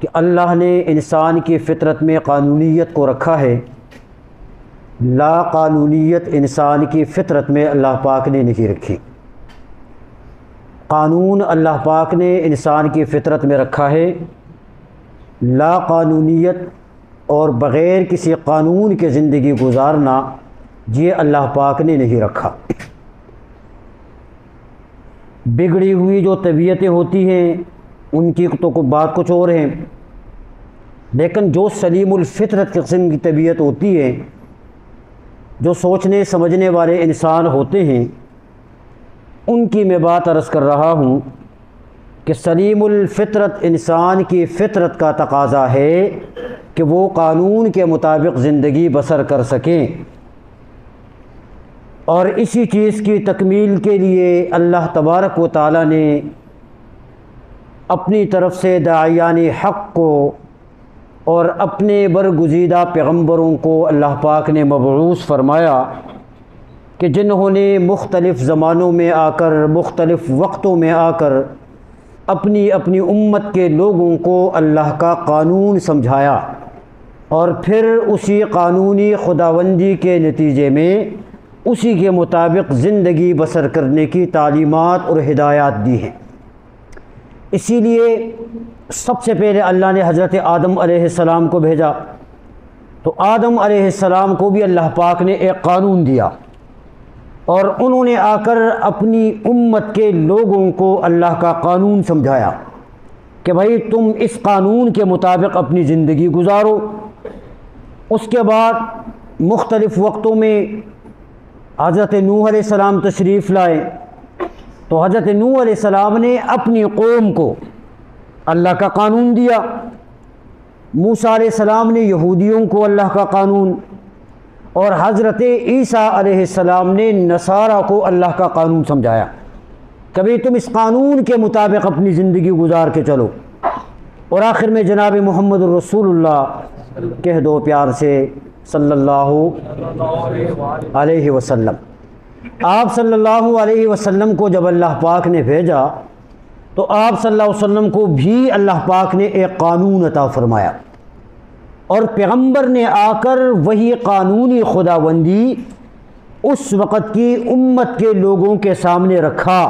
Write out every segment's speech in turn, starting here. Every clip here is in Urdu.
کہ اللہ نے انسان کی فطرت میں قانونیت کو رکھا ہے، لا قانونیت انسان کی فطرت میں اللہ پاک نے نہیں رکھی۔ قانون اللہ پاک نے انسان کی فطرت میں رکھا ہے، لا قانونیت اور بغیر کسی قانون کے زندگی گزارنا یہ اللہ پاک نے نہیں رکھا۔ بگڑی ہوئی جو طبیعتیں ہوتی ہیں ان کی تو بات کچھ اور ہے، لیکن جو سلیم الفطرت قسم کی طبیعت ہوتی ہے، جو سوچنے سمجھنے والے انسان ہوتے ہیں، ان کی میں بات عرض کر رہا ہوں کہ سلیم الفطرت انسان کی فطرت کا تقاضا ہے کہ وہ قانون کے مطابق زندگی بسر کر سکیں، اور اسی چیز کی تکمیل کے لیے اللہ تبارک و تعالی نے اپنی طرف سے داعیان حق کو اور اپنے برگزیدہ پیغمبروں کو اللہ پاک نے مبعوث فرمایا کہ جنہوں نے مختلف زمانوں میں آ کر، مختلف وقتوں میں آ کر اپنی اپنی امت کے لوگوں کو اللہ کا قانون سمجھایا، اور پھر اسی قانونی خداوندی کے نتیجے میں اسی کے مطابق زندگی بسر کرنے کی تعلیمات اور ہدایات دی ہیں۔ اسی لیے سب سے پہلے اللہ نے حضرت آدم علیہ السلام کو بھیجا، تو آدم علیہ السلام کو بھی اللہ پاک نے ایک قانون دیا، اور انہوں نے آ کر اپنی امت کے لوگوں کو اللہ کا قانون سمجھایا کہ بھائی تم اس قانون کے مطابق اپنی زندگی گزارو۔ اس کے بعد مختلف وقتوں میں حضرت نوح علیہ السلام تشریف لائے، تو حضرت نوح علیہ السلام نے اپنی قوم کو اللہ کا قانون دیا، موسیٰ علیہ السلام نے یہودیوں کو اللہ کا قانون، اور حضرت عیسیٰ علیہ السلام نے نصارہ کو اللہ کا قانون سمجھایا کہ بھئی تم اس قانون کے مطابق اپنی زندگی گزار کے چلو۔ اور آخر میں جناب محمد الرسول اللہ کہہ دو پیار سے صلی اللہ علیہ وسلم۔ آپ صلی اللہ علیہ وسلم کو جب اللہ پاک نے بھیجا تو آپ صلی اللہ علیہ وسلم کو بھی اللہ پاک نے ایک قانون عطا فرمایا، اور پیغمبر نے آ کر وہی قانونی خداوندی اس وقت کی امت کے لوگوں کے سامنے رکھا،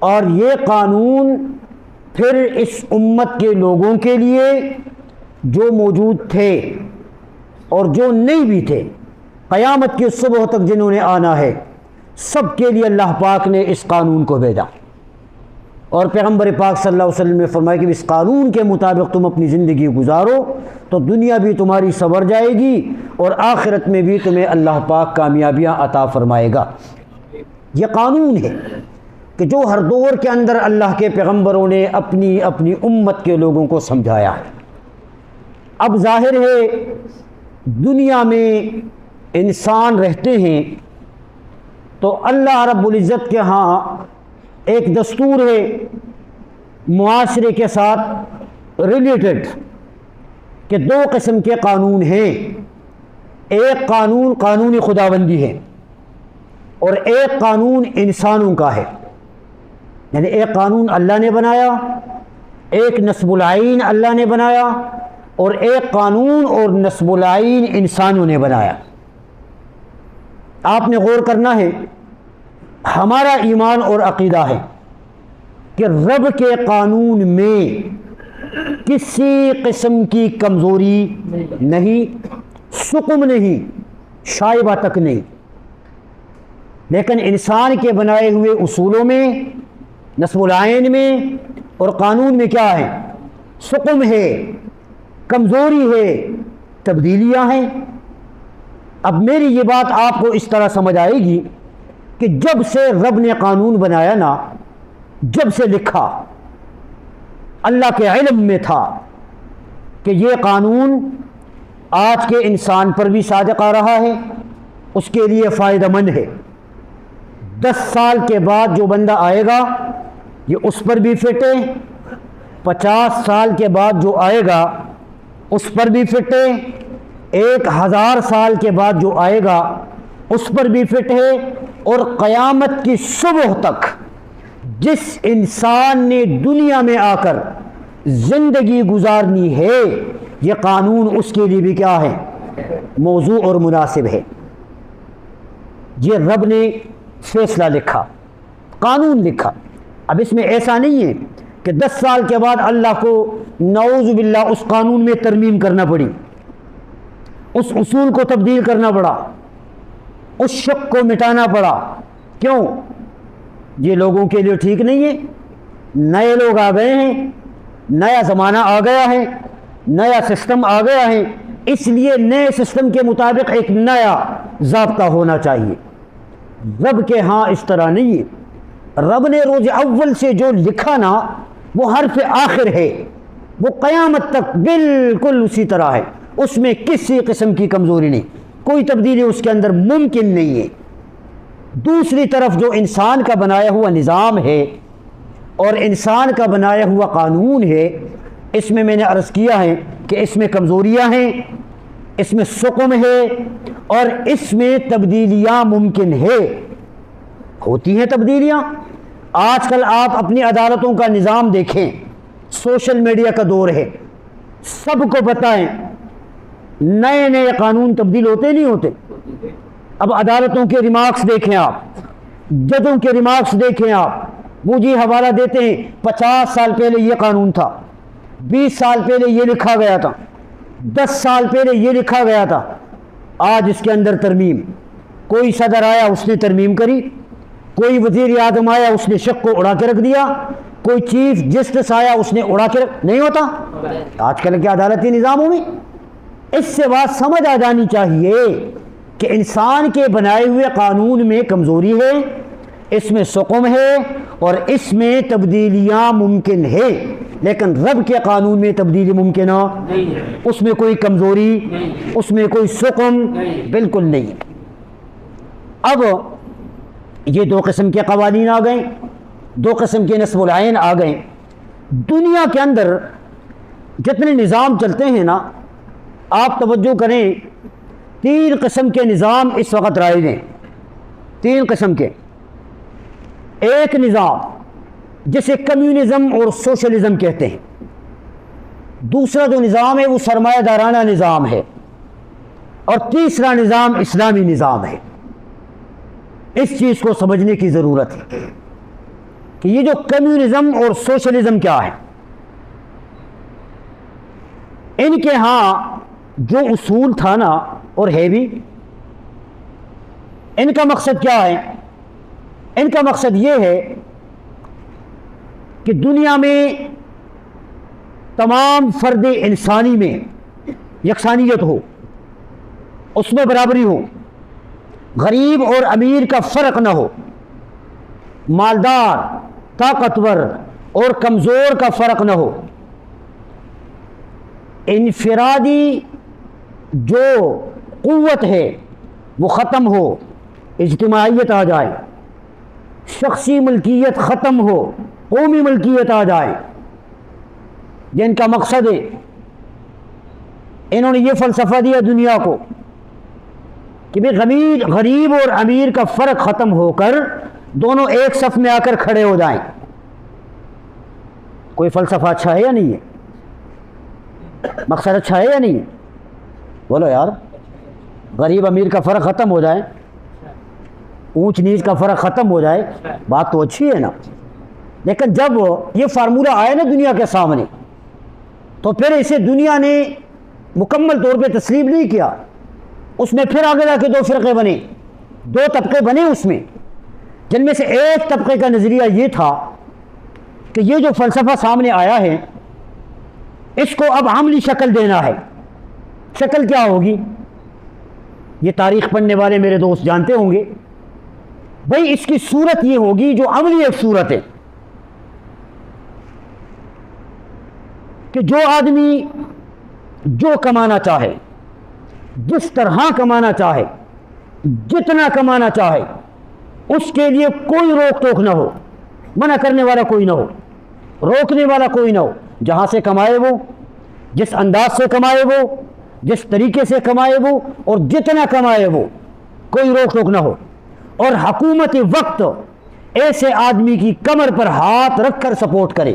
اور یہ قانون پھر اس امت کے لوگوں کے لیے جو موجود تھے اور جو نہیں بھی تھے، قیامت کی صبح تک جنہوں نے آنا ہے، سب کے لیے اللہ پاک نے اس قانون کو بھیجا۔ اور پیغمبر پاک صلی اللہ علیہ وسلم نے فرمایا کہ اس قانون کے مطابق تم اپنی زندگی گزارو تو دنیا بھی تمہاری سنور جائے گی، اور آخرت میں بھی تمہیں اللہ پاک کامیابیاں عطا فرمائے گا۔ یہ قانون ہے کہ جو ہر دور کے اندر اللہ کے پیغمبروں نے اپنی اپنی امت کے لوگوں کو سمجھایا ہے۔ اب ظاہر ہے دنیا میں انسان رہتے ہیں تو اللہ رب العزت کے ہاں ایک دستور ہے معاشرے کے ساتھ ریلیٹڈ کہ دو قسم کے قانون ہیں، ایک قانون قانونی خداوندی ہے اور ایک قانون انسانوں کا ہے، یعنی ایک قانون اللہ نے بنایا، ایک نصب العین اللہ نے بنایا، اور ایک قانون اور نصب العین انسانوں نے بنایا۔ آپ نے غور کرنا ہے، ہمارا ایمان اور عقیدہ ہے کہ رب کے قانون میں کسی قسم کی کمزوری نہیں، سقم نہیں، شائبہ تک نہیں، لیکن انسان کے بنائے ہوئے اصولوں میں، نصب العین میں اور قانون میں کیا ہے؟ سقم ہے، کمزوری ہے، تبدیلیاں ہیں۔ اب میری یہ بات آپ کو اس طرح سمجھ آئے گی کہ جب سے رب نے قانون بنایا نا، جب سے لکھا، اللہ کے علم میں تھا کہ یہ قانون آج کے انسان پر بھی صادق آ رہا ہے، اس کے لیے فائدہ مند ہے۔ 10 سال کے بعد جو بندہ آئے گا یہ اس پر بھی فٹ ہے، 50 سال کے بعد جو آئے گا اس پر بھی فٹ ہے، 1000 سال کے بعد جو آئے گا اس پر بھی فٹ ہے، اور قیامت کی صبح تک جس انسان نے دنیا میں آ کر زندگی گزارنی ہے، یہ قانون اس کے لیے بھی کیا ہے؟ موضوع اور مناسب ہے۔ یہ رب نے فیصلہ لکھا، قانون لکھا۔ اب اس میں ایسا نہیں ہے کہ 10 سال کے بعد اللہ کو نعوذ باللہ اس قانون میں ترمیم کرنا پڑی، اس اصول کو تبدیل کرنا پڑا، اس شک کو مٹانا پڑا۔ کیوں؟ یہ لوگوں کے لیے ٹھیک نہیں ہے۔ نئے لوگ آ گئے ہیں، نیا زمانہ آ گیا ہے، نیا سسٹم آ گیا ہے، اس لیے نئے سسٹم کے مطابق ایک نیا ضابطہ ہونا چاہیے۔ رب کے ہاں اس طرح نہیں ہے۔ رب نے روز اول سے جو لکھا نا وہ حرف آخر ہے، وہ قیامت تک بالکل اسی طرح ہے، اس میں کسی قسم کی کمزوری نہیں، کوئی تبدیلی اس کے اندر ممکن نہیں ہے۔ دوسری طرف جو انسان کا بنایا ہوا نظام ہے اور انسان کا بنایا ہوا قانون ہے، اس میں نے عرض کیا ہے کہ اس میں کمزوریاں ہیں، اس میں سقم ہے، اور اس میں تبدیلیاں ممکن ہے، ہوتی ہیں تبدیلیاں۔ آج کل آپ اپنی عدالتوں کا نظام دیکھیں، سوشل میڈیا کا دور ہے، سب کو پتہ ہے نئے نئے قانون تبدیل ہوتے نہیں ہوتے۔ اب عدالتوں کے ریمارکس دیکھیں آپ، ججوں کے ریمارکس دیکھیں آپ، وہ جی حوالہ دیتے ہیں 50 سال پہلے یہ قانون تھا، 20 سال پہلے یہ لکھا گیا تھا، 10 سال پہلے یہ لکھا گیا تھا، آج اس کے اندر ترمیم۔ کوئی صدر آیا اس نے ترمیم کری، کوئی وزیر اعظم آیا اس نے شک کو اڑا کے رکھ دیا، کوئی چیف جسٹس آیا اس نے اڑا کے نہیں ہوتا آج کل کے عدالتی نظاموں میں۔ اس سے بات سمجھ آ جانی چاہیے کہ انسان کے بنائے ہوئے قانون میں کمزوری ہے، اس میں سقم ہے، اور اس میں تبدیلیاں ممکن ہے، لیکن رب کے قانون میں تبدیلی ممکن نہیں ہے، اس میں کوئی کمزوری، اس میں کوئی سقم بالکل نہیں۔ اب یہ دو قسم کے قوانین آ گئے، دو قسم کے نصب العین آ گئے۔ دنیا کے اندر جتنے نظام چلتے ہیں نا، آپ توجہ کریں، 3 قسم کے نظام اس وقت رائج ہیں، 3 قسم کے۔ ایک نظام جسے کمیونزم اور سوشلزم کہتے ہیں، دوسرا جو نظام ہے وہ سرمایہ دارانہ نظام ہے، اور تیسرا نظام اسلامی نظام ہے۔ اس چیز کو سمجھنے کی ضرورت ہے کہ یہ جو کمیونزم اور سوشلزم کیا ہے۔ ان کے ہاں جو اصول تھا نا، اور ہے بھی، ان کا مقصد کیا ہے؟ ان کا مقصد یہ ہے کہ دنیا میں تمام فرد انسانی میں یکسانیت ہو، اس میں برابری ہو، غریب اور امیر کا فرق نہ ہو، مالدار، طاقتور اور کمزور کا فرق نہ ہو، انفرادی جو قوت ہے وہ ختم ہو، اجتماعیت آ جائے، شخصی ملکیت ختم ہو، قومی ملکیت آ جائے۔ جن کا مقصد ہے، انہوں نے یہ فلسفہ دیا دنیا کو کہ غریب اور امیر کا فرق ختم ہو کر دونوں ایک صف میں آ کر کھڑے ہو جائیں۔ کوئی فلسفہ اچھا ہے یا نہیں ہے؟ مقصد اچھا ہے یا نہیں ہے؟ بولو یار، غریب امیر کا فرق ختم ہو جائے، اونچ نیچ کا فرق ختم ہو جائے، بات تو اچھی ہے نا۔ لیکن جب یہ فارمولہ آیا نا دنیا کے سامنے، تو پھر اسے دنیا نے مکمل طور پہ تسلیم نہیں کیا۔ اس میں پھر آگے جا کے 2 فرقے بنے، 2 طبقے بنے اس میں، جن میں سے ایک طبقے کا نظریہ یہ تھا کہ یہ جو فلسفہ سامنے آیا ہے اس کو اب عملی شکل دینا ہے۔ شکل کیا ہوگی؟ یہ تاریخ پڑھنے والے میرے دوست جانتے ہوں گے، بھئی اس کی صورت یہ ہوگی جو عملی ایک صورت ہے کہ جو آدمی جو کمانا چاہے، جس طرح کمانا چاہے، جتنا کمانا چاہے، اس کے لیے کوئی روک ٹوک نہ ہو، منع کرنے والا کوئی نہ ہو، روکنے والا کوئی نہ ہو۔ جہاں سے کمائے وہ، جس انداز سے کمائے وہ، جس طریقے سے کمائے وہ، اور جتنا کمائے وہ، کوئی روک ٹوک نہ ہو۔ اور حکومت وقت ایسے آدمی کی کمر پر ہاتھ رکھ کر سپورٹ کرے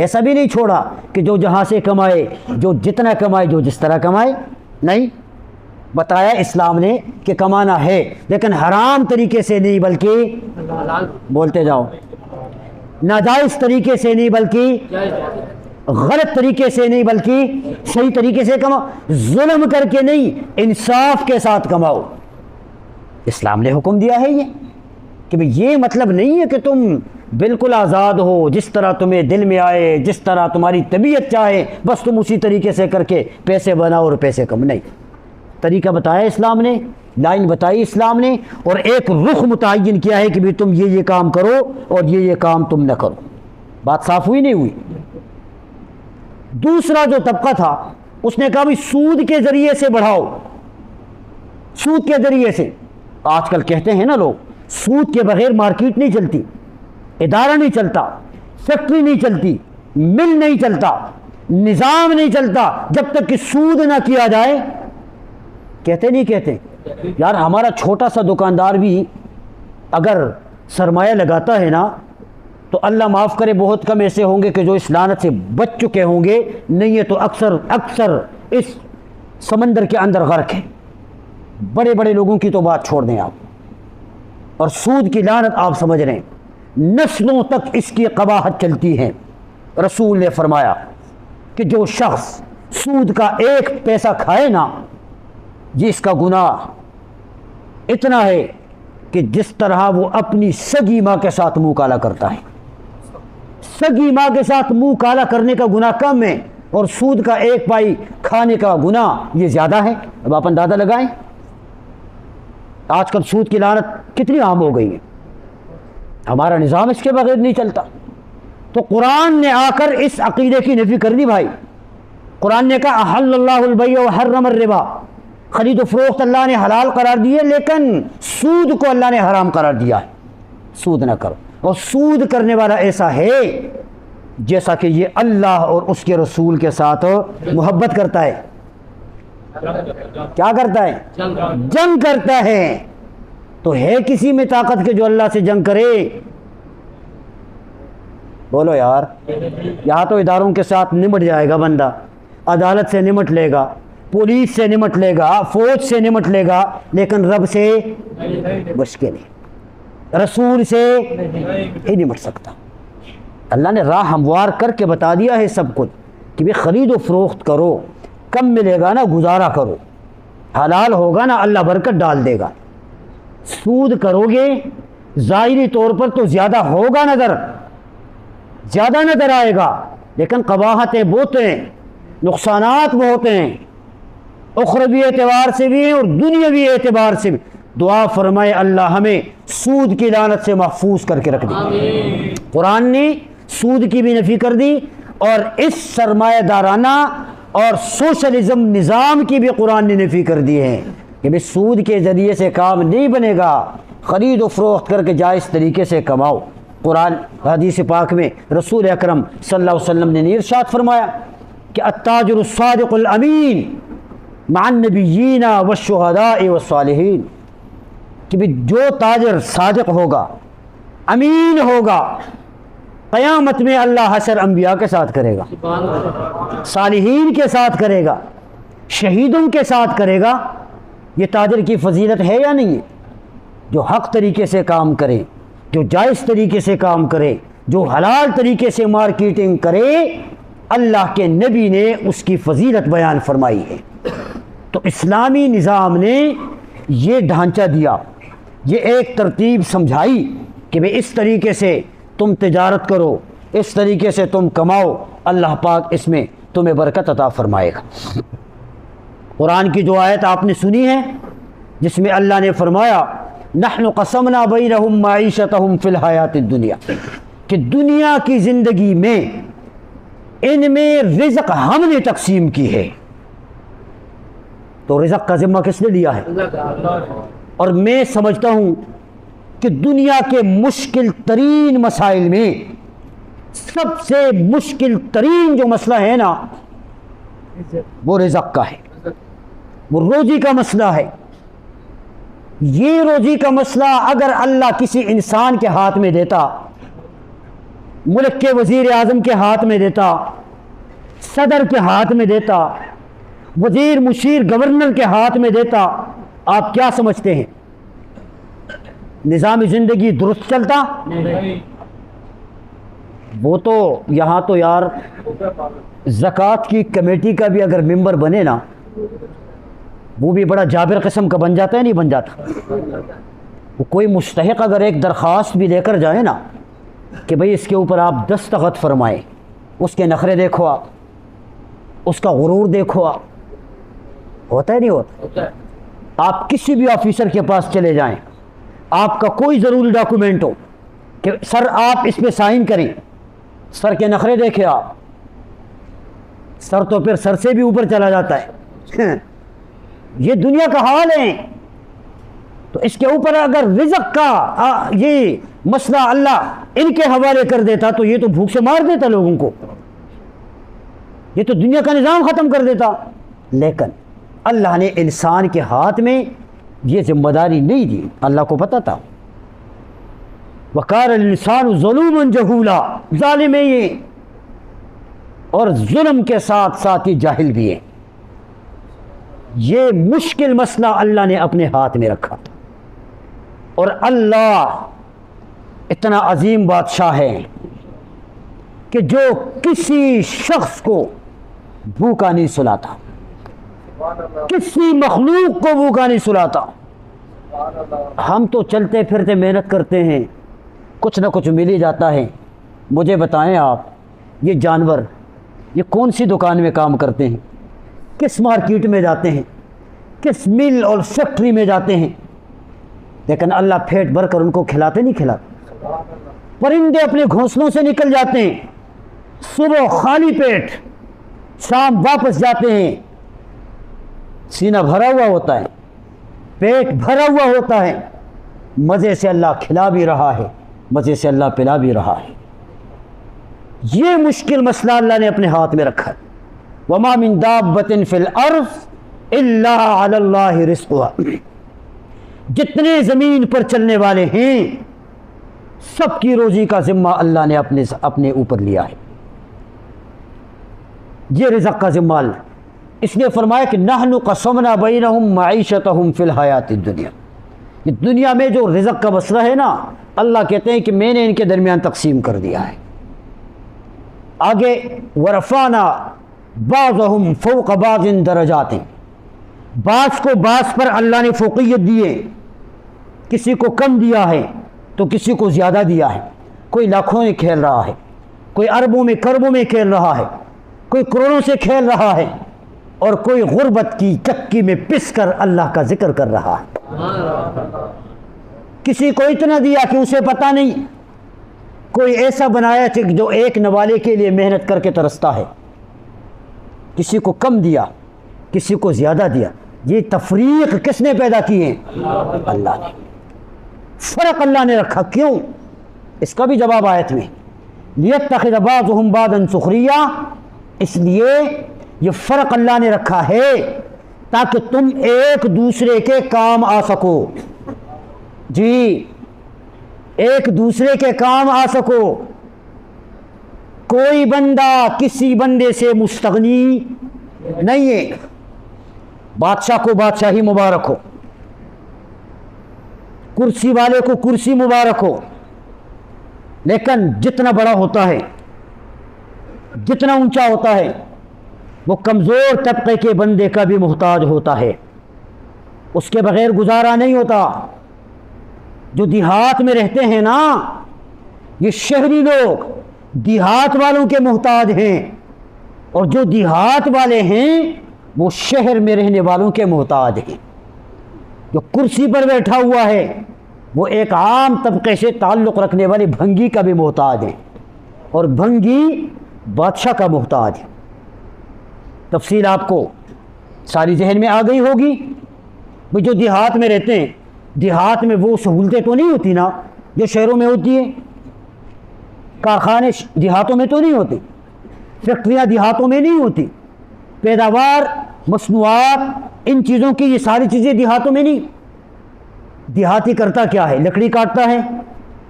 ایسا بھی نہیں چھوڑا کہ جو جہاں سے کمائے، جو جتنا کمائے، جو جس طرح کمائے، نہیں، بتایا اسلام نے کہ کمانا ہے لیکن حرام طریقے سے نہیں، بلکہ بولتے جاؤ، ناجائز طریقے سے نہیں، بلکہ غلط طریقے سے نہیں، بلکہ صحیح طریقے سے کماؤ، ظلم کر کے نہیں، انصاف کے ساتھ کماؤ۔ اسلام نے حکم دیا ہے یہ کہ بھئی یہ مطلب نہیں ہے کہ تم بالکل آزاد ہو، جس طرح تمہیں دل میں آئے، جس طرح تمہاری طبیعت چاہے بس تم اسی طریقے سے کر کے پیسے بناؤ اور پیسے کم، نہیں، طریقہ بتایا اسلام نے، لائن بتائی اسلام نے، اور ایک رخ متعین کیا ہے کہ بھی تم یہ کام کرو اور یہ کام تم نہ کرو۔ بات صاف ہوئی نہیں ہوئی؟ دوسرا جو طبقہ تھا اس نے کہا بھی سود کے ذریعے سے بڑھاؤ، سود کے ذریعے سے۔ آج کل کہتے ہیں نا لوگ، سود کے بغیر مارکیٹ نہیں چلتی، ادارہ نہیں چلتا، فیکٹری نہیں چلتی، مل نہیں چلتا، نظام نہیں چلتا جب تک کہ سود نہ کیا جائے۔ کہتے نہیں کہتے؟ یار ہمارا چھوٹا سا دکاندار بھی اگر سرمایہ لگاتا ہے نا تو اللہ معاف کرے بہت کم ایسے ہوں گے کہ جو اس لعنت سے بچ چکے ہوں گے، نہیں ہے تو اکثر اس سمندر کے اندر غرق ہے۔ بڑے بڑے لوگوں کی تو بات چھوڑ دیں آپ، اور سود کی لعنت آپ سمجھ رہے ہیں، نسلوں تک اس کی قباحت چلتی ہے۔ رسول نے فرمایا کہ جو شخص سود کا ایک پیسہ کھائے نا، جس کا گناہ اتنا ہے کہ جس طرح وہ اپنی سگی ماں کے ساتھ منہ کالا کرتا ہے۔ سگی ماں کے ساتھ منہ کالا کرنے کا گناہ کم ہے، اور سود کا ایک پائی کھانے کا گناہ یہ زیادہ ہے۔ اب آپ اندازہ لگائیں آج کل سود کی لعنت کتنی عام ہو گئی ہے، ہمارا نظام اس کے بغیر نہیں چلتا۔ تو قرآن نے آ کر اس عقیدے کی نفی کر دی بھائی۔ قرآن نے کہا احل اللہ البیع وحرم الربا، خرید و فروخت اللہ نے حلال قرار دی ہے لیکن سود کو اللہ نے حرام قرار دیا ہے، سود نہ کرو۔ اور سود کرنے والا ایسا ہے جیسا کہ یہ اللہ اور اس کے رسول کے ساتھ محبت کرتا ہے۔ کیا کرتا ہے؟ جنگ کرتا ہے۔ تو ہے کسی میں طاقت کے جو اللہ سے جنگ کرے؟ بولو یار، یہاں تو اداروں کے ساتھ نمٹ جائے گا بندہ، عدالت سے نمٹ لے گا، پولیس سے نمٹ لے گا، فوج سے نمٹ لے گا، لیکن رب سے مشکل ہے، رسول سے ہی نمٹ سکتا۔ اللہ نے راہ ہموار کر کے بتا دیا ہے سب کچھ کہ بھی خرید و فروخت کرو، کم ملے گا نا گزارا کرو، حلال ہوگا نا اللہ برکت ڈال دے گا۔ سود کرو گے ظاہری طور پر تو زیادہ ہوگا، زیادہ نظر آئے گا، لیکن قباحتیں بہت ہیں، نقصانات بہت ہیں، اخروی اعتبار سے بھی ہیں اور دنیاوی اعتبار سے بھی۔ دعا فرمائے اللہ ہمیں سود کی لعنت سے محفوظ کر کے رکھ دی۔ قرآن نے سود کی بھی نفی کر دی، اور اس سرمایہ دارانہ اور سوشلزم نظام کی بھی قرآن نے نفی کر دی ہے کہ بھی سود کے ذریعے سے کام نہیں بنے گا، خرید و فروخت کر کے جائز طریقے سے کماؤ۔ قرآن حدیث پاک میں رسول اکرم صلی اللہ علیہ وسلم نے ارشاد فرمایا کہ التاجر الصادق الامین مع النبیین والشہداء والصالحین، کہ بھی جو تاجر صادق ہوگا، امین ہوگا، قیامت میں اللہ حشر انبیاء کے ساتھ کرے گا، صالحین کے ساتھ کرے گا، شہیدوں کے ساتھ کرے گا۔ یہ تاجر کی فضیلت ہے یا نہیں ہے؟ جو حق طریقے سے کام کرے، جو جائز طریقے سے کام کرے، جو حلال طریقے سے مارکیٹنگ کرے، اللہ کے نبی نے اس کی فضیلت بیان فرمائی ہے۔ تو اسلامی نظام نے یہ ڈھانچہ دیا، یہ ایک ترتیب سمجھائی کہ بھئی اس طریقے سے تم تجارت کرو، اس طریقے سے تم کماؤ، اللہ پاک اس میں تمہیں برکت عطا فرمائے گا۔ قرآن کی جو آیت آپ نے سنی ہے جس میں اللہ نے فرمایا نحن قسمنا بینہم معیشتہم فی الحیات الدنیا، کہ دنیا کی زندگی میں ان میں رزق ہم نے تقسیم کی ہے۔ تو رزق کا ذمہ کس نے لیا ہے؟ اور میں سمجھتا ہوں کہ دنیا کے مشکل ترین مسائل میں سب سے مشکل ترین جو مسئلہ ہے نا وہ رزق کا ہے، وہ روزی کا مسئلہ ہے۔ یہ روزی کا مسئلہ اگر اللہ کسی انسان کے ہاتھ میں دیتا ملک کے وزیر اعظم کے ہاتھ میں دیتا، صدر کے ہاتھ میں دیتا، وزیر مشیر گورنر کے ہاتھ میں دیتا، آپ کیا سمجھتے ہیں نظام زندگی درست چلتا؟ وہ تو یہاں تو یار زکوٰۃ کی کمیٹی کا بھی اگر ممبر بنے نا، وہ بھی بڑا جابر قسم کا بن جاتا ہے، نہیں بن جاتا؟ وہ کوئی مستحق اگر ایک درخواست بھی لے کر جائے نا کہ بھئی اس کے اوپر آپ دستخط فرمائیں، اس کے نخرے دیکھو، آپ اس کا غرور دیکھو، آپ ہوتا ہے نہیں ہوتا؟ آپ کسی بھی آفیسر کے پاس چلے جائیں، آپ کا کوئی ضروری ڈاکومنٹ ہو کہ سر آپ اس پہ سائن کریں، سر کے نخرے دیکھیں آپ، سر تو پھر سر سے بھی اوپر چلا جاتا ہے۔ یہ دنیا کا حال ہے۔ تو اس کے اوپر اگر رزق کا یہ مسئلہ اللہ ان کے حوالے کر دیتا تو یہ تو بھوک سے مار دیتا لوگوں کو، یہ تو دنیا کا نظام ختم کر دیتا۔ لیکن اللہ نے انسان کے ہاتھ میں یہ ذمہ داری نہیں دی، اللہ کو پتہ تھا۔ وَقَالَ الْإِنسَانُ ظَلُومًا جَهُولًا، ظالم ہے یہ، اور ظلم کے ساتھ ساتھ ہی جاہل بھی ہے۔ یہ مشکل مسئلہ اللہ نے اپنے ہاتھ میں رکھا، اور اللہ اتنا عظیم بادشاہ ہے کہ جو کسی شخص کو بھوکا نہیں سلاتا، کسی مخلوق کو بھوکا نہیں سلاتا۔ ہم تو چلتے پھرتے محنت کرتے ہیں، کچھ نہ کچھ مل ہی جاتا ہے۔ مجھے بتائیں آپ، یہ جانور یہ کون سی دکان میں کام کرتے ہیں، کس مارکیٹ میں جاتے ہیں، کس مل اور فیکٹری میں جاتے ہیں، لیکن اللہ پیٹ بھر کر ان کو کھلاتے نہیں کھلاتے۔ پرندے اپنے گھونسلوں سے نکل جاتے ہیں، صبح خالی پیٹ، شام واپس جاتے ہیں، سینہ بھرا ہوا ہوتا ہے، پیٹ بھرا ہوا ہوتا ہے، مزے سے اللہ کھلا بھی رہا ہے، مزے سے اللہ پلا بھی رہا ہے۔ یہ مشکل مسئلہ اللہ نے اپنے ہاتھ میں رکھا ہے۔ وَمَا مِن دَابَّةٍ فِي الْأَرْضِ إِلَّا عَلَى اللَّهِ رِزْقُهَا، جتنے زمین پر چلنے والے ہیں سب کی روزی کا ذمہ اللہ نے اپنے اوپر لیا ہے۔ یہ رزق کا ذمہ اللہ، اس لیے فرمایا کہ نحن قسمنا بینہم معیشتہم فی الحیات الدنیا، یہ دنیا میں جو رزق کا مسئلہ ہے نا، اللہ کہتے ہیں کہ میں نے ان کے درمیان تقسیم کر دیا ہے۔ آگے ورفعنا بعضهم فوق بعض درجات، بعض کو بعض پر اللہ نے فوقیت دی ہے، کسی کو کم دیا ہے تو کسی کو زیادہ دیا ہے۔ کوئی لاکھوں میں کھیل رہا ہے، کوئی اربوں میں کربوں میں کھیل رہا ہے، کوئی کروڑوں سے کھیل رہا ہے، اور کوئی غربت کی چکی میں پس کر اللہ کا ذکر کر رہا ہے۔ کسی کو اتنا دیا کہ اسے پتہ نہیں، کوئی ایسا بنایا جو ایک نوالے کے لیے محنت کر کے ترستا ہے، کسی کو کم دیا، کسی کو زیادہ دیا۔ یہ تفریق کس نے پیدا کی ہے؟ اللہ نے۔ فرق اللہ نے رکھا، کیوں؟ اس کا بھی جواب آیت میں، لِيَتَّخِذَ بَعْضُهُمْ بَعْضًا سُخْرِيًّا، اس لیے یہ فرق اللہ نے رکھا ہے تاکہ تم ایک دوسرے کے کام آ سکو۔ جی، ایک دوسرے کے کام آ سکو۔ کوئی بندہ کسی بندے سے مستغنی نہیں ہے۔ بادشاہ کو بادشاہی مبارک ہو، کرسی والے کو کرسی مبارک ہو، لیکن جتنا بڑا ہوتا ہے، جتنا اونچا ہوتا ہے، وہ کمزور طبقے کے بندے کا بھی محتاج ہوتا ہے، اس کے بغیر گزارا نہیں ہوتا۔ جو دیہات میں رہتے ہیں نا، یہ شہری لوگ دیہات والوں کے محتاج ہیں، اور جو دیہات والے ہیں وہ شہر میں رہنے والوں کے محتاج ہیں۔ جو کرسی پر بیٹھا ہوا ہے وہ ایک عام طبقے سے تعلق رکھنے والے بھنگی کا بھی محتاج ہے، اور بھنگی بادشاہ کا محتاج ہے۔ تفصیل آپ کو ساری ذہن میں آ گئی ہوگی۔ وہ جو دیہات میں رہتے ہیں، دیہات میں وہ سہولتیں تو نہیں ہوتی نا جو شہروں میں ہوتی ہیں۔ کارخانے دیہاتوں میں تو نہیں ہوتے، فیکٹریاں دیہاتوں میں نہیں ہوتی، پیداوار، مصنوعات، ان چیزوں کی یہ ساری چیزیں دیہاتوں میں نہیں۔ دیہاتی کرتا کیا ہے؟ لکڑی کاٹتا ہے،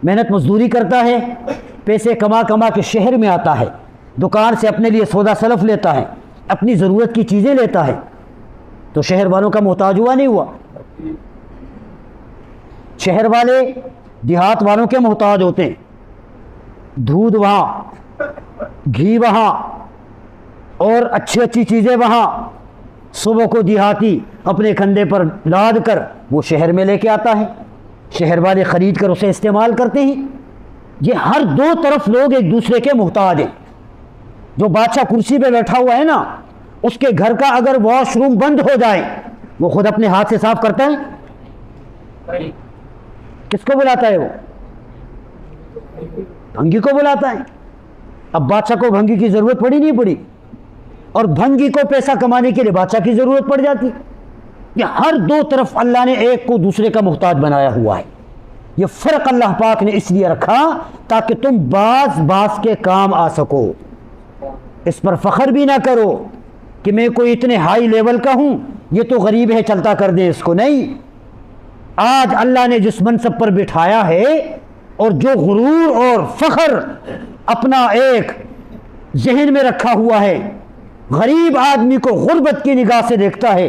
محنت مزدوری کرتا ہے، پیسے کما کما کے شہر میں آتا ہے، دکان سے اپنے لیے سودا سلف لیتا ہے، اپنی ضرورت کی چیزیں لیتا ہے، تو شہر والوں کا محتاج ہوا نہیں ہوا؟ شہر والے دیہات والوں کے محتاج ہوتے ہیں، دودھ وہاں، گھی وہاں، اور اچھی اچھی چیزیں وہاں، صبح کو دیہاتی اپنے کندھے پر لاد کر وہ شہر میں لے کے آتا ہے، شہر والے خرید کر اسے استعمال کرتے ہیں۔ یہ ہر دو طرف لوگ ایک دوسرے کے محتاج ہیں۔ جو بادشاہ کرسی پہ بیٹھا ہوا ہے نا، اس کے گھر کا اگر واش روم بند ہو جائے وہ خود اپنے ہاتھ سے صاف کرتا ہے؟ کس کو بلاتا ہے؟ وہ بھنگی کو بلاتا ہے۔ اب بادشاہ کو بھنگی کی ضرورت پڑی نہیں پڑی، اور بھنگی کو پیسہ کمانے کے لیے بادشاہ کی ضرورت پڑ جاتی۔ یہ ہر دو طرف اللہ نے ایک کو دوسرے کا محتاج بنایا ہوا ہے۔ یہ فرق اللہ پاک نے اس لیے رکھا تاکہ تم باز کے کام آ سکو۔ اس پر فخر بھی نہ کرو کہ میں کوئی اتنے ہائی لیول کا ہوں، یہ تو غریب ہے چلتا کر دیں اس کو، نہیں۔ آج اللہ نے جس منصب پر بٹھایا ہے اور جو غرور اور فخر اپنا ایک ذہن میں رکھا ہوا ہے، غریب آدمی کو غربت کی نگاہ سے دیکھتا ہے،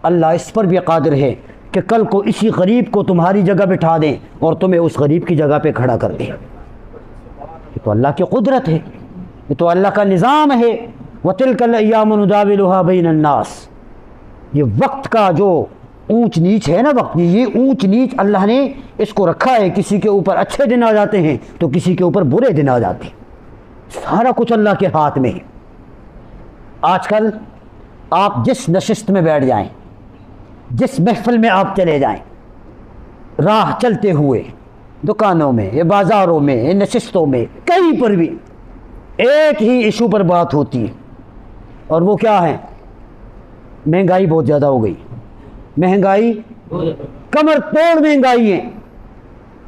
اللہ اس پر بھی قادر ہے کہ کل کو اسی غریب کو تمہاری جگہ بٹھا دیں اور تمہیں اس غریب کی جگہ پہ کھڑا کر دیں۔ یہ تو اللہ کی قدرت ہے، یہ تو اللہ کا نظام ہے۔ وَتِلْكَ الْأَيَّامُ نُدَاوِلُهَا بَيْنَ النَّاسِ۔ یہ وقت کا جو اونچ نیچ ہے نا، وقت یہ اونچ نیچ اللہ نے اس کو رکھا ہے۔ کسی کے اوپر اچھے دن آ جاتے ہیں تو کسی کے اوپر برے دن آ جاتے ہیں، سارا کچھ اللہ کے ہاتھ میں ہے۔ آج کل آپ جس نشست میں بیٹھ جائیں، جس محفل میں آپ چلے جائیں، راہ چلتے ہوئے، دکانوں میں، یا بازاروں میں، یا نشستوں میں، کہیں پر بھی ایک ہی ایشو پر بات ہوتی ہے، اور وہ کیا ہے؟ مہنگائی بہت زیادہ ہو گئی، مہنگائی کمر توڑ مہنگائی ہے،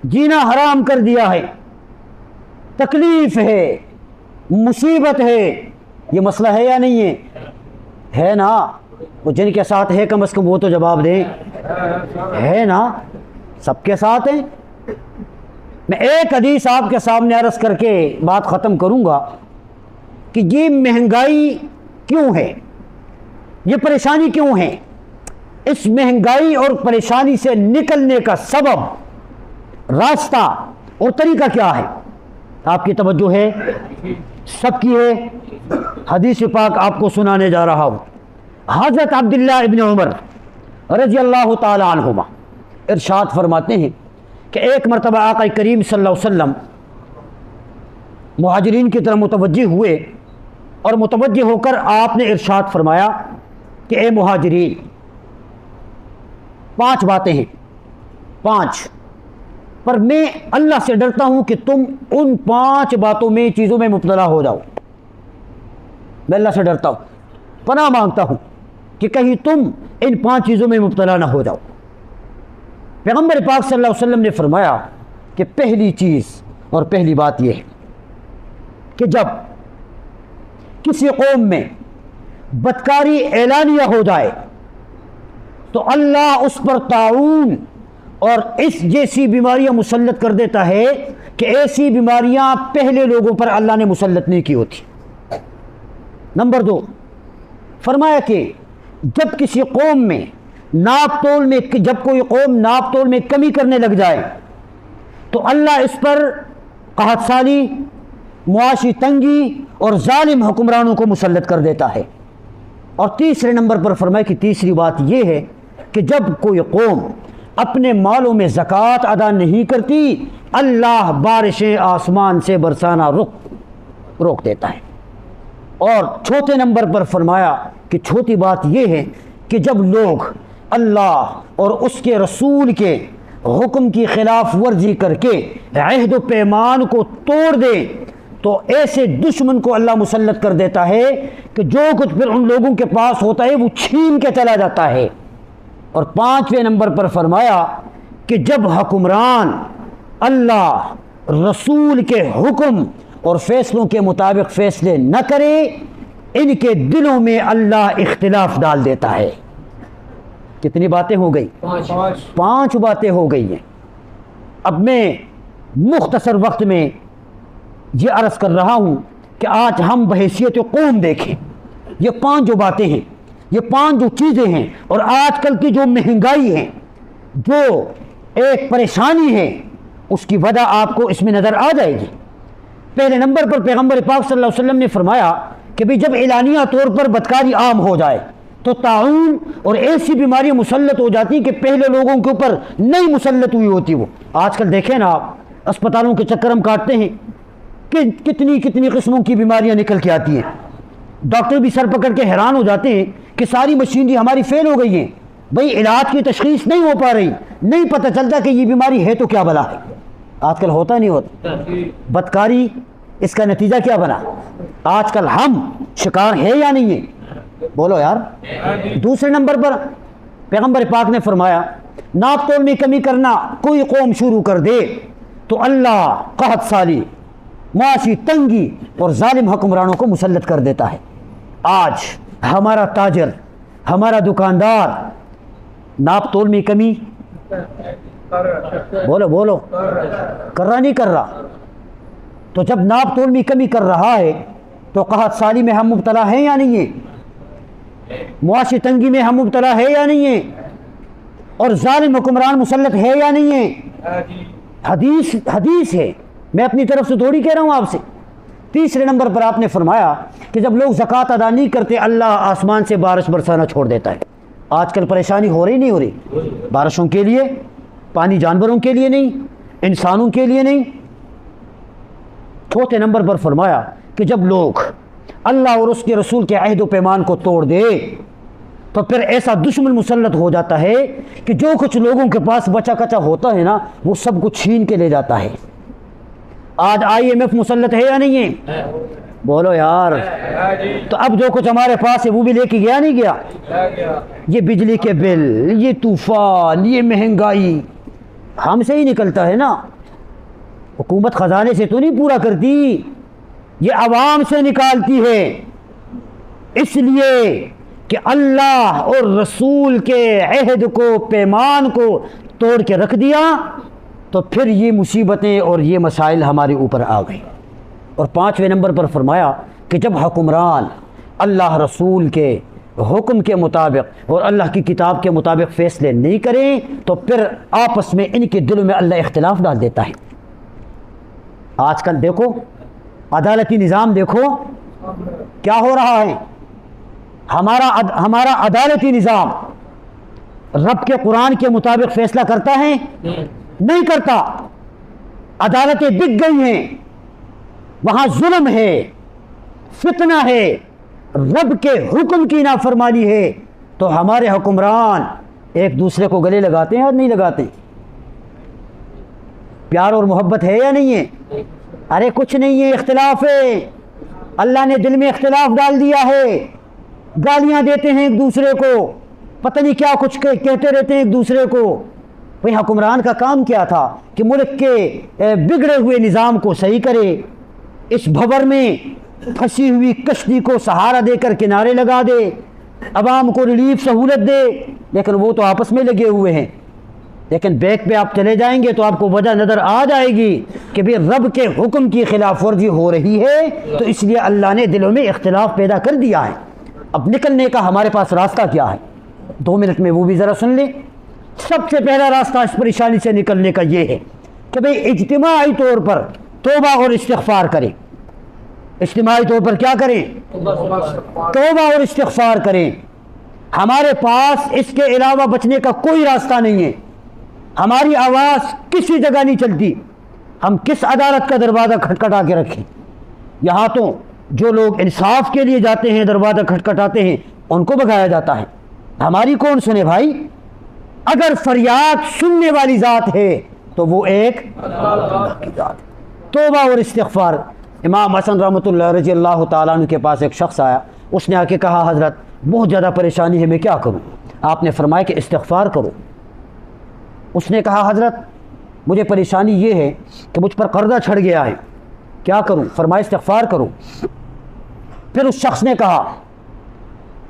جینا حرام کر دیا ہے، تکلیف ہے، مصیبت ہے۔ یہ مسئلہ ہے یا نہیں ہے؟ ہے نا؟ وہ جن کے ساتھ ہے کم از کم وہ تو جواب دیں۔ ہے نا؟ سب کے ساتھ ہیں۔ میں ایک حدیث آپ کے سامنے عرض کر کے بات ختم کروں گا کہ یہ مہنگائی کیوں ہے، یہ پریشانی کیوں ہے، اس مہنگائی اور پریشانی سے نکلنے کا سبب، راستہ اور طریقہ کیا ہے؟ آپ کی توجہ ہے؟ سب کی ہے؟ حدیث پاک آپ کو سنانے جا رہا ہوں۔ حضرت عبداللہ ابن عمر رضی اللہ تعالی عنہما ارشاد فرماتے ہیں کہ ایک مرتبہ آقا کریم صلی اللہ علیہ وسلم مہاجرین کی طرف متوجہ ہوئے، اور متوجہ ہو کر آپ نے ارشاد فرمایا کہ اے مہاجرین، 5 باتیں ہیں، 5 پر میں اللہ سے ڈرتا ہوں کہ تم ان 5 باتوں میں، چیزوں میں مبتلا ہو جاؤ۔ میں اللہ سے ڈرتا ہوں، پناہ مانگتا ہوں کہ کہیں تم ان 5 چیزوں میں مبتلا نہ ہو جاؤ۔ پیغمبر پاک صلی اللہ علیہ وسلم نے فرمایا کہ پہلی چیز اور پہلی بات یہ ہے کہ جب کسی قوم میں بدکاری اعلانیہ ہو جائے تو اللہ اس پر طاعون اور اس جیسی بیماریاں مسلط کر دیتا ہے کہ ایسی بیماریاں پہلے لوگوں پر اللہ نے مسلط نہیں کی ہوتی۔ نمبر 2، فرمایا کہ جب کسی قوم میں ناپ تول میں، جب کوئی قوم ناپ تول میں کمی کرنے لگ جائے تو اللہ اس پر قحط سالی، معاشی تنگی اور ظالم حکمرانوں کو مسلط کر دیتا ہے۔ اور تیسرے نمبر پر فرمایا کہ تیسری بات یہ ہے کہ جب کوئی قوم اپنے مالوں میں زکوٰۃ ادا نہیں کرتی، اللہ بارشیں آسمان سے برسانا روک دیتا ہے۔ اور چوتھے نمبر پر فرمایا کہ چھوٹی بات یہ ہے کہ جب لوگ اللہ اور اس کے رسول کے حکم کی خلاف ورزی کر کے عہد و پیمان کو توڑ دے تو ایسے دشمن کو اللہ مسلط کر دیتا ہے کہ جو کچھ پھر ان لوگوں کے پاس ہوتا ہے وہ چھین کے چلا جاتا ہے۔ اور 5ویں نمبر پر فرمایا کہ جب حکمران اللہ رسول کے حکم اور فیصلوں کے مطابق فیصلے نہ کرے، ان کے دلوں میں اللہ اختلاف ڈال دیتا ہے۔ کتنی باتیں ہو گئی؟ 5 باتیں ہو گئی ہیں۔ اب میں مختصر وقت میں یہ عرض کر رہا ہوں کہ آج ہم بحیثیت قوم دیکھیں، یہ 5 جو باتیں ہیں، یہ 5 جو چیزیں ہیں، اور آج کل کی جو مہنگائی ہے، جو ایک پریشانی ہے، اس کی وجہ آپ کو اس میں نظر آ جائے گی۔ پہلے نمبر پر پیغمبر پاک صلی اللہ علیہ وسلم نے فرمایا کہ بھی جب اعلانیہ طور پر بدکاری عام ہو جائے تو طاعون اور ایسی بیماریاں مسلط ہو جاتی ہیں کہ پہلے لوگوں کے اوپر نہیں مسلط ہوئی ہوتی۔ وہ آج کل دیکھیں نا آپ، اسپتالوں کے چکر ہم کاٹتے ہیں کہ کتنی قسموں کی بیماریاں نکل کے آتی ہیں، ڈاکٹر بھی سر پکڑ کے حیران ہو جاتے ہیں کہ ساری مشینری ہماری فیل ہو گئی ہیں، بھئی علاج کی تشخیص نہیں ہو پا رہی، نہیں پتہ چلتا کہ یہ بیماری ہے تو کیا بلا ہے۔ آج کل ہوتا نہیں ہوتا بدکاری، اس کا نتیجہ کیا بنا؟ آج کل ہم شکار ہے یا نہیں ہے؟ بولو یار۔ دوسرے نمبر پر پیغمبر پاک نے فرمایا ناپ تول میں کمی کرنا کوئی قوم شروع کر دے تو اللہ قحط سالی، معاشی تنگی اور ظالم حکمرانوں کو مسلط کر دیتا ہے۔ آج ہمارا تاجر، ہمارا دکاندار ناپ تول میں کمی بولو کر رہا نہیں کر رہا؟ تو جب ناپ تول میں کمی کر رہا ہے تو قحط سالی میں ہم مبتلا ہیں یا نہیں ہیں؟ معاشی تنگی میں ہم مبتلا ہے یا نہیں ہیں؟ اور ظالم حکمران مسلط ہے یا نہیں ہیں؟ حدیث ہے، میں اپنی طرف سے تھوڑی کہہ رہا ہوں آپ سے۔ تیسرے نمبر پر آپ نے فرمایا کہ جب لوگ زکوٰۃ ادا نہیں کرتے اللہ آسمان سے بارش برسانا چھوڑ دیتا ہے۔ آج کل پریشانی ہو رہی نہیں ہو رہی؟ بارشوں کے لیے پانی جانوروں کے لیے نہیں، انسانوں کے لیے نہیں۔ چوتھے نمبر پر فرمایا کہ جب لوگ اللہ اور اس کے رسول کے عہد و پیمان کو توڑ دے تو پھر ایسا دشمن مسلط ہو جاتا ہے کہ جو کچھ لوگوں کے پاس بچا کچا ہوتا ہے نا وہ سب کچھ چھین کے لے جاتا ہے۔ آج IMF مسلط ہے یا نہیں ہے؟ بولو یار۔ تو اب جو کچھ ہمارے پاس ہے وہ بھی لے کے گیا نہیں گیا؟ یہ بجلی کے بل، یہ طوفان، یہ مہنگائی ہم سے ہی نکلتا ہے نا، حکومت خزانے سے تو نہیں پورا کرتی، یہ عوام سے نکالتی ہے۔ اس لیے کہ اللہ اور رسول کے عہد کو، پیمان کو توڑ کے رکھ دیا تو پھر یہ مصیبتیں اور یہ مسائل ہمارے اوپر آ گئی۔ اور 5ویں نمبر پر فرمایا کہ جب حکمران اللہ رسول کے حکم کے مطابق اور اللہ کی کتاب کے مطابق فیصلے نہیں کریں تو پھر آپس میں ان کے دلوں میں اللہ اختلاف ڈال دیتا ہے۔ آج کل دیکھو عدالتی نظام، دیکھو کیا ہو رہا ہے۔ ہمارا عدالتی نظام رب کے قرآن کے مطابق فیصلہ کرتا ہے؟ نہیں کرتا۔ عدالتیں بک گئی ہیں، وہاں ظلم ہے، فتنہ ہے، رب کے حکم کی نافرمانی ہے، تو ہمارے حکمران ایک دوسرے کو گلے لگاتے ہیں اور نہیں لگاتے؟ پیار اور محبت ہے یا نہیں ہے؟ ارے کچھ نہیں ہے، اختلاف ہے۔ اللہ نے دل میں اختلاف ڈال دیا ہے، گالیاں دیتے ہیں ایک دوسرے کو، پتہ نہیں کیا کچھ کہتے رہتے ہیں ایک دوسرے کو۔ بھئی حکمران کا کام کیا تھا کہ ملک کے بگڑے ہوئے نظام کو صحیح کرے، اس بھور میں پھنسی ہوئی کشتی کو سہارا دے کر کنارے لگا دے، عوام کو ریلیف سہولت دے، لیکن وہ تو آپس میں لگے ہوئے ہیں۔ لیکن بیک پہ آپ چلے جائیں گے تو آپ کو وجہ نظر آ جائے گی کہ بھی رب کے حکم کی خلاف ورزی ہو رہی ہے، تو اس لیے اللہ نے دلوں میں اختلاف پیدا کر دیا ہے۔ اب نکلنے کا ہمارے پاس راستہ کیا ہے؟ 2 منٹ میں وہ بھی ذرا سن لیں۔ سب سے پہلا راستہ اس پریشانی سے نکلنے کا یہ ہے کہ بھئی اجتماعی طور پر توبہ اور استغفار کریں۔ اجتماعی طور پر کیا کریں؟ توبہ اور استغفار کریں۔ ہمارے پاس اس کے علاوہ بچنے کا کوئی راستہ نہیں ہے۔ ہماری آواز کسی جگہ نہیں چلتی، ہم کس عدالت کا دروازہ کھٹکھٹا کے رکھیں؟ یہاں تو جو لوگ انصاف کے لیے جاتے ہیں دروازہ کھٹکھٹاتے ہیں ان کو بھگایا جاتا ہے، ہماری کون سنے بھائی؟ اگر فریاد سننے والی ذات ہے تو وہ ایک اللہ کی ذات ہے۔ توبہ اور استغفار۔ امام حسن رحمۃ اللہ رضی اللہ تعالیٰ عنہ کے پاس ایک شخص آیا، اس نے آ کے کہا حضرت بہت زیادہ پریشانی ہے، میں کیا کروں؟ آپ نے فرمایا کہ استغفار کرو۔ اس نے کہا حضرت مجھے پریشانی یہ ہے کہ مجھ پر قرضہ چھڑ گیا ہے، کیا کروں؟ فرمایا استغفار کرو۔ پھر اس شخص نے کہا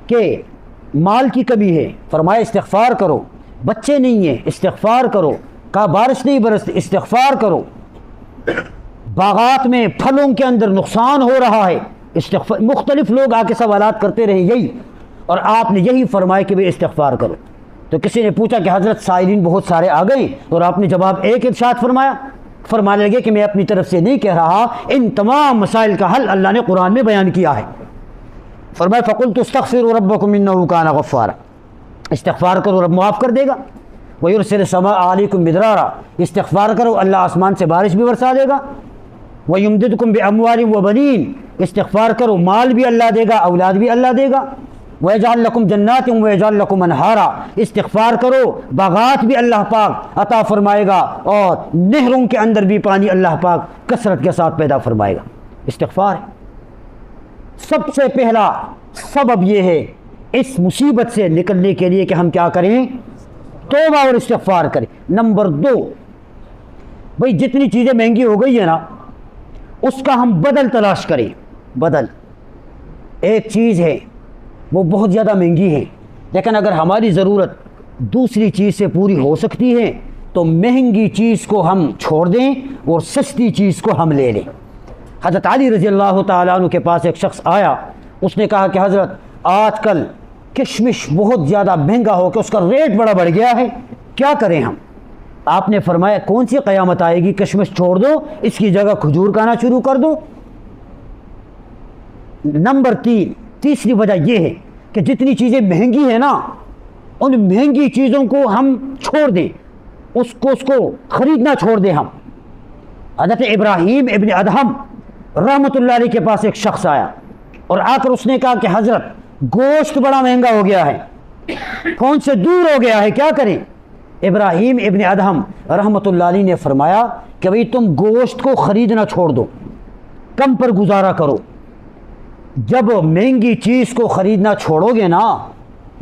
کہ مال کی کمی ہے، فرمایا استغفار کرو۔ بچے نہیں ہیں، استغفار کرو۔ کہا بارش نہیں برستی، استغفار کرو۔ باغات میں پھلوں کے اندر نقصان ہو رہا ہے، استغفار. مختلف لوگ آ کے سوالات کرتے رہے یہی، اور آپ نے یہی فرمایا کہ بھئی استغفار کرو. تو کسی نے پوچھا کہ حضرت سائلین بہت سارے آ گئے، اور آپ نے جواب ایک ارشاد فرمایا. فرمانے لگے کہ میں اپنی طرف سے نہیں کہہ رہا، ان تمام مسائل کا حل اللہ نے قرآن میں بیان کیا ہے. فرمایا فَقُلْتُ اسْتَغْفِرُوا رَبَّكُمْ إِنَّهُ كَانَ غَفَّارًا، استغفار کرو رب معاف کر دے گا. وَيُرْسِلِ السَّمَاءَ عَلَيْكُمْ مِدْرَارًا، استغفار کرو اللہ آسمان سے بارش بھی برسا دے گا. وَيُمْدِدْكُمْ بِأَمْوَالٍ وَبَنِينَ، استغفار کرو مال بھی اللہ دے گا، اولاد بھی اللہ دے گا. وَيَجْعَلْ لَكُمْ جَنَّاتٍ وَيَجْعَلْ لَكُمْ أَنْهَارًا، استغفار کرو باغات بھی اللہ پاک عطا فرمائے گا، اور نہروں کے اندر بھی پانی اللہ پاک کثرت کے ساتھ پیدا فرمائے گا. استغفار ہے. سب سے پہلا سبب یہ ہے اس مصیبت سے نکلنے کے لیے کہ ہم کیا کریں؟ توبہ اور استغفار کریں. نمبر 2، بھئی جتنی چیزیں مہنگی ہو گئی ہیں نا، اس کا ہم بدل تلاش کریں. بدل ایک چیز ہے وہ بہت زیادہ مہنگی ہے، لیکن اگر ہماری ضرورت دوسری چیز سے پوری ہو سکتی ہے تو مہنگی چیز کو ہم چھوڑ دیں اور سستی چیز کو ہم لے لیں. حضرت علی رضی اللہ تعالیٰ عنہ کے پاس ایک شخص آیا، اس نے کہا کہ حضرت آج کل کشمش بہت زیادہ مہنگا ہو کے اس کا ریٹ بڑا بڑھ گیا ہے، کیا کریں ہم؟ آپ نے فرمایا کون سی قیامت آئے گی، کشمش چھوڑ دو، اس کی جگہ کھجور کھانا شروع کر دو. نمبر 3، تیسری وجہ یہ ہے کہ جتنی چیزیں مہنگی ہیں نا، ان مہنگی چیزوں کو ہم چھوڑ دیں، اس کو خریدنا چھوڑ دیں ہم. حضرت ابراہیم ابن ادہم رحمۃ اللہ علیہ کے پاس ایک شخص آیا اور آ کر اس نے کہا کہ حضرت گوشت بڑا مہنگا ہو گیا ہے، کون سے دور ہو گیا ہے، کیا کریں؟ ابراہیم ابن ادہم رحمۃ اللہ علیہ نے فرمایا کہ بھئی تم گوشت کو خریدنا چھوڑ دو، کم پر گزارا کرو. جب مہنگی چیز کو خریدنا چھوڑو گے نا،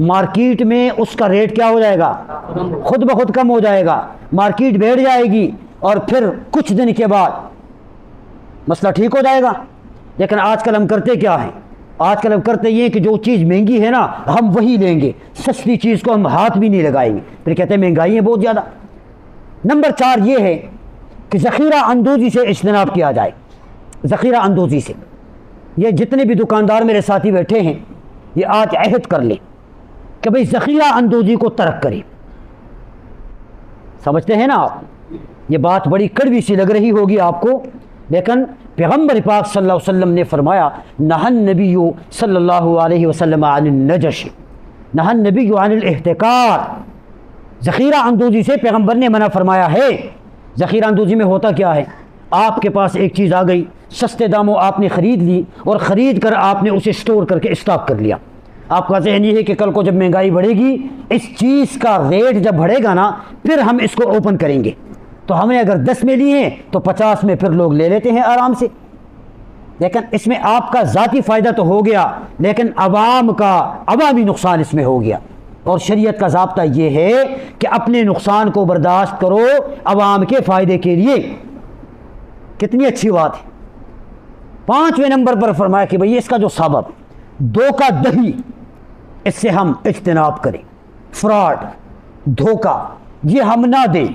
مارکیٹ میں اس کا ریٹ کیا ہو جائے گا؟ خود بخود کم ہو جائے گا، مارکیٹ بیٹھ جائے گی، اور پھر کچھ دن کے بعد مسئلہ ٹھیک ہو جائے گا. لیکن آج کل ہم کرتے کیا ہیں؟ آج کل ہم کرتے یہ کہ جو چیز مہنگی ہے نا ہم وہی لیں گے، سستی چیز کو ہم ہاتھ بھی نہیں لگائیں گے، پھر کہتے ہیں مہنگائی ہے بہت زیادہ. نمبر 4 یہ ہے کہ ذخیرہ اندوزی سے اجتناب کیا جائے. ذخیرہ اندوزی سے، یہ جتنے بھی دکاندار میرے ساتھی بیٹھے ہیں یہ آج عہد کر لیں کہ بھئی ذخیرہ اندوزی کو ترک کریں. سمجھتے ہیں نا آپ؟ یہ بات بڑی کڑوی سی لگ رہی ہوگی آپ کو، لیکن پیغمبر پاک صلی اللہ علیہ وسلم نے فرمایا نہى النبی صلی اللہ علیہ وسلم عن النجش، نہى النبی عن الاحتکار. ذخیرہ اندوزی سے پیغمبر نے منع فرمایا ہے. ذخیرہ اندوزی میں ہوتا کیا ہے؟ آپ کے پاس ایک چیز آ گئی، سستے داموں آپ نے خرید لی، اور خرید کر آپ نے اسے اسٹور کر کے اسٹاک کر لیا. آپ کا ذہن یہ ہے کہ کل کو جب مہنگائی بڑھے گی، اس چیز کا ریٹ جب بڑھے گا نا پھر ہم اس کو اوپن کریں گے. تو ہم نے اگر 10 میں لی ہیں تو 50 میں پھر لوگ لے لیتے ہیں آرام سے. لیکن اس میں آپ کا ذاتی فائدہ تو ہو گیا، لیکن عوامی نقصان اس میں ہو گیا. اور شریعت کا ضابطہ یہ ہے کہ اپنے نقصان کو برداشت کرو عوام کے فائدے کے لیے. کتنی اچھی بات ہے. 5ویں نمبر پر فرمایا کہ بھئی اس کا جو سبب دھوکہ دہی، اس سے ہم اجتناب کریں. فراڈ، دھوکہ، یہ ہم نہ دیں،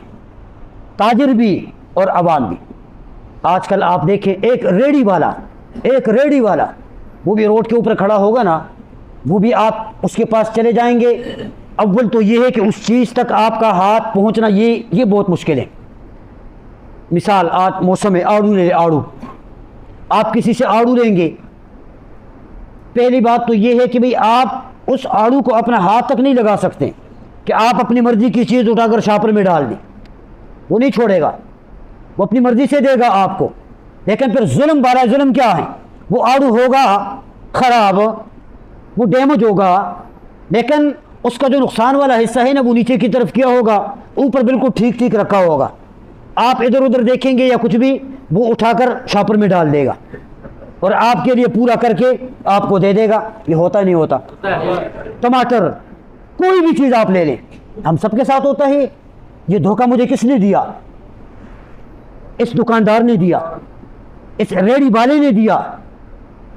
تاجر بھی اور عوام بھی. آج کل آپ دیکھیں ایک ریڑھی والا وہ بھی روڈ کے اوپر کھڑا ہوگا نا، وہ بھی آپ اس کے پاس چلے جائیں گے، اول تو یہ ہے کہ اس چیز تک آپ کا ہاتھ پہنچنا یہ بہت مشکل ہے. مثال آج موسم ہے آڑو لے، آڑو آپ کسی سے آڑو لیں گے، پہلی بات تو یہ ہے کہ بھئی آپ اس آڑو کو اپنا ہاتھ تک نہیں لگا سکتے کہ آپ اپنی مرضی کی چیز اٹھا کر شاپر میں ڈال دیں، وہ نہیں چھوڑے گا، وہ اپنی مرضی سے دے گا آپ کو. لیکن پھر ظلم والا ظلم کیا ہے؟ وہ آڑو ہوگا خراب، وہ ڈیمیج ہوگا، لیکن اس کا جو نقصان والا حصہ ہے نا وہ نیچے کی طرف کیا ہوگا، اوپر بالکل ٹھیک رکھا ہوگا. آپ ادھر ادھر دیکھیں گے یا کچھ بھی، وہ اٹھا کر شاپر میں ڈال دے گا اور آپ کے لیے پورا کر کے آپ کو دے دے گا. یہ ہوتا نہیں ہوتا؟ ٹماٹر، کوئی بھی چیز آپ لے لیں، ہم سب کے ساتھ ہوتا ہے. یہ دھوکہ مجھے کس نے دیا؟ اس دکاندار نے دیا، اس ریڑھی والے نے دیا،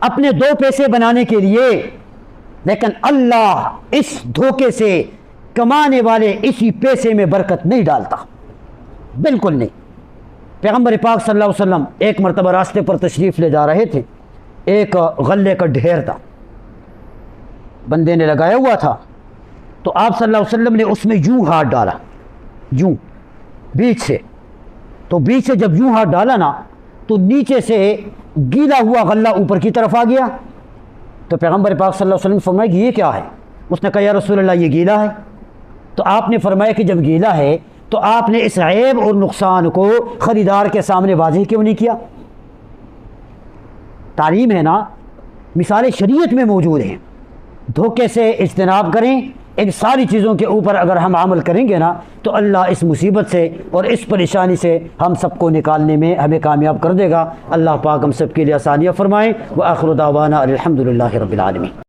اپنے 2 پیسے بنانے کے لیے. لیکن اللہ اس دھوکے سے کمانے والے اسی پیسے میں برکت نہیں ڈالتا، بالکل نہیں. پیغمبر پاک صلی اللہ علیہ وسلم ایک مرتبہ راستے پر تشریف لے جا رہے تھے، ایک غلے کا ڈھیر تھا، بندے نے لگایا ہوا تھا، تو آپ صلی اللہ علیہ وسلم نے اس میں یوں ہاتھ ڈالا، یوں بیچ سے، تو بیچ سے جب یوں ہاتھ ڈالا نا تو نیچے سے گیلا ہوا غلہ اوپر کی طرف آ گیا۔ تو پیغمبر پاک صلی اللہ علیہ وسلم نے فرمایا کہ یہ کیا ہے؟ اس نے کہا یا رسول اللہ یہ گیلا ہے۔ تو آپ نے فرمایا کہ جب گیلا ہے تو آپ نے اس عیب اور نقصان کو خریدار کے سامنے واضح کیوں نہیں کیا؟ تعلیم ہے نا، مثالیں شریعت میں موجود ہیں۔ دھوکے سے اجتناب کریں، ان ساری چیزوں کے اوپر اگر ہم عمل کریں گے نا تو اللہ اس مصیبت سے اور اس پریشانی سے ہم سب کو نکالنے میں ہمیں کامیاب کر دے گا۔ اللہ پاک ہم سب کے لیے آسانیاں فرمائیں۔ وآخر دعوانا الحمدللہ رب العالمین۔